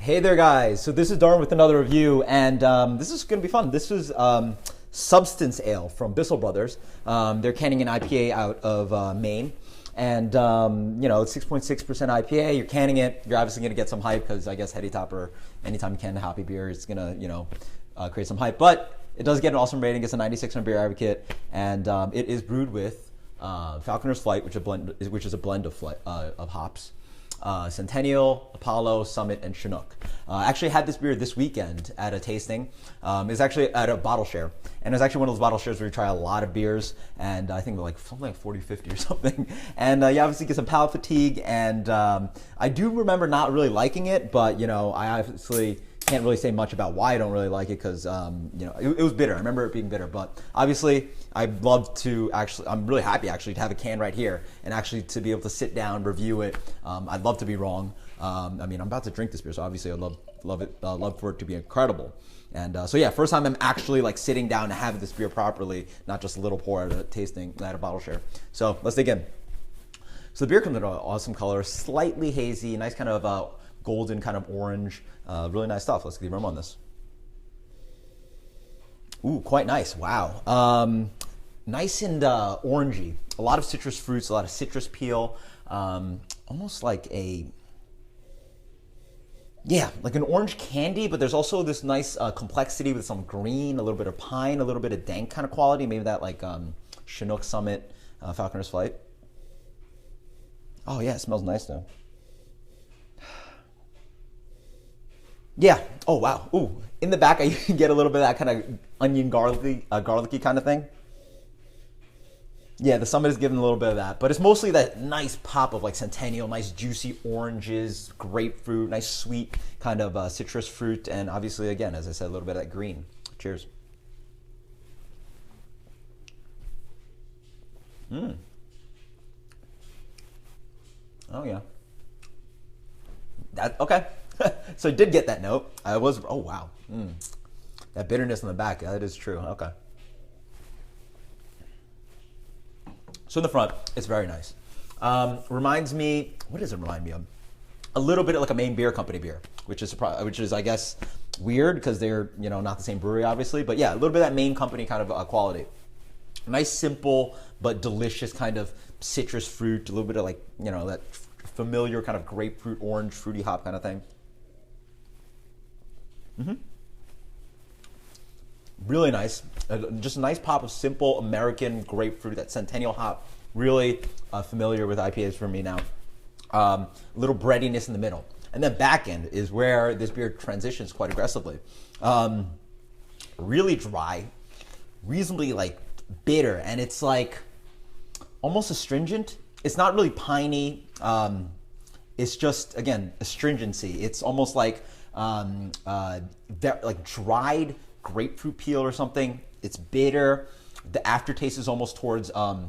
Hey there, guys. So this is Darn with another review, and this is going to be fun. This is Substance Ale from Bissell Brothers. They're canning an IPA out of Maine, and it's 6.6% IPA. You're canning it. You're obviously going to get some hype because I guess Heady Topper, anytime you can a hoppy beer, it's going to create some hype. But it does get an awesome rating. It's a 96 on Beer Advocate, and it is brewed with Falconer's Flight, which is a blend of hops. Centennial, Apollo, Summit, and Chinook. I actually had this beer this weekend at a tasting. It's actually at a bottle share. And it's actually one of those bottle shares where you try a lot of beers, and I think like something like 40, 50 or something. And you obviously get some palate fatigue, and I do remember not really liking it, but I obviously can't really say much about why I don't really like it because it was bitter. I remember it being bitter, but obviously I'm really happy actually to have a can right here and actually to be able to sit down, review it. I'd love to be wrong. I'm about to drink this beer, so obviously I'd love for it to be incredible. And first time I'm actually like sitting down to have this beer properly, not just a little pour at a tasting, at a bottle share. So let's dig in. So the beer comes in an awesome color, slightly hazy, nice kind of golden kind of orange, really nice stuff. Let's get the aroma on this. Ooh, quite nice. Wow. Nice and orangey. A lot of citrus fruits, a lot of citrus peel. Almost like like an orange candy, but there's also this nice complexity with some green, a little bit of pine, a little bit of dank kind of quality. Maybe that like Chinook, Summit, Falconer's Flight. Oh yeah, it smells nice though. Yeah. Oh wow. Ooh. In the back, I get a little bit of that kind of onion garlicky kind of thing. Yeah, the Summit is giving a little bit of that, but it's mostly that nice pop of like Centennial, nice juicy oranges, grapefruit, nice sweet kind of citrus fruit, and obviously, again, as I said, a little bit of that green. Cheers. Oh yeah. Okay. So I did get that note. Oh wow. That bitterness in the back, that is true. Okay. So in the front, it's very nice. Reminds me, what does it remind me of? A little bit like a Maine Beer Company beer, which is I guess weird because they're not the same brewery obviously, but yeah, a little bit of that Maine Company kind of quality. Nice, simple but delicious kind of citrus fruit, a little bit of like that familiar kind of grapefruit, orange, fruity hop kind of thing. Really nice. Just a nice pop of simple American grapefruit, that Centennial hop. Really familiar with IPAs for me now. A little breadiness in the middle. And then back end is where this beer transitions quite aggressively. Really dry, reasonably like bitter, and it's like almost astringent. It's not really piney. It's just, again, astringency. It's almost like like dried grapefruit peel or something. It's bitter. The aftertaste is almost towards I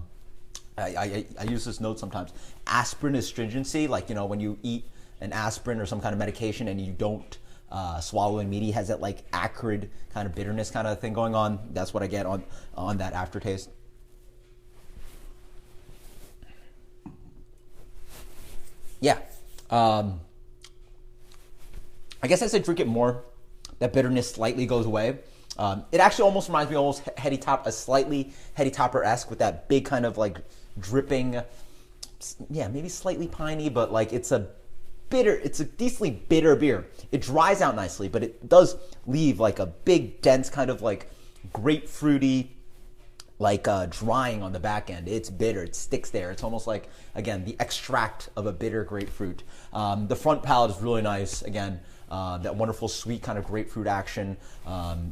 use this note sometimes. Aspirin astringency, like when you eat an aspirin or some kind of medication and you don't swallow it immediately, has that like acrid kind of bitterness kind of thing going on. That's what I get on that aftertaste. Yeah. I guess as I drink it more, that bitterness slightly goes away. It actually almost reminds me slightly Heady Topper-esque with that big kind of like dripping, maybe slightly piney, but like it's a decently bitter beer. It dries out nicely, but it does leave like a big dense kind of like grapefruity, like drying on the back end. It's bitter, it sticks there. It's almost like, again, the extract of a bitter grapefruit. The front palate is really nice, again. That wonderful sweet kind of grapefruit action,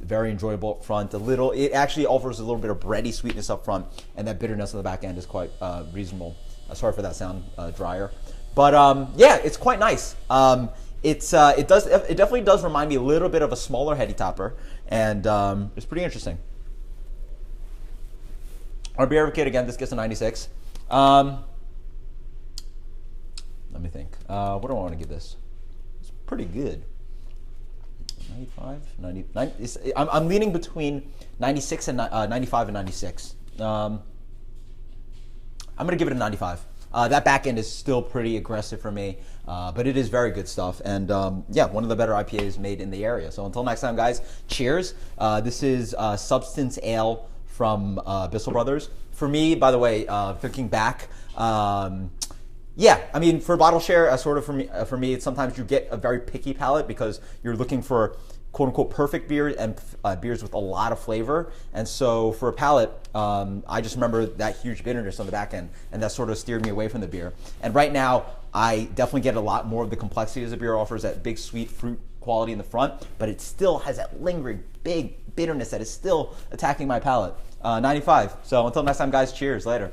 very enjoyable up front. It actually offers a little bit of bready sweetness up front, and that bitterness on the back end is quite reasonable. Sorry for that sound, drier, but it's quite nice. It definitely does remind me a little bit of a smaller Heady Topper, and it's pretty interesting. Our Beer Advocate, again, this gets a 96. Let me think. What do I want to give this? It's pretty good. 95, 90. I'm leaning between 96 and 95 and 96. I'm going to give it a 95. That back end is still pretty aggressive for me, but it is very good stuff. And yeah, one of the better IPAs made in the area. So until next time, guys, cheers. This is Substance Ale from Bissell Brothers. For me, by the way, thinking back, yeah, I mean, for bottle share, sort of for me, sometimes you get a very picky palate because you're looking for quote unquote perfect beers and beers with a lot of flavor. And so for a palate, I just remember that huge bitterness on the back end, and that sort of steered me away from the beer. And right now, I definitely get a lot more of the complexity as the beer offers, that big sweet fruit quality in the front, but it still has that lingering big bitterness that is still attacking my palate. 95. So until next time, guys, cheers. Later.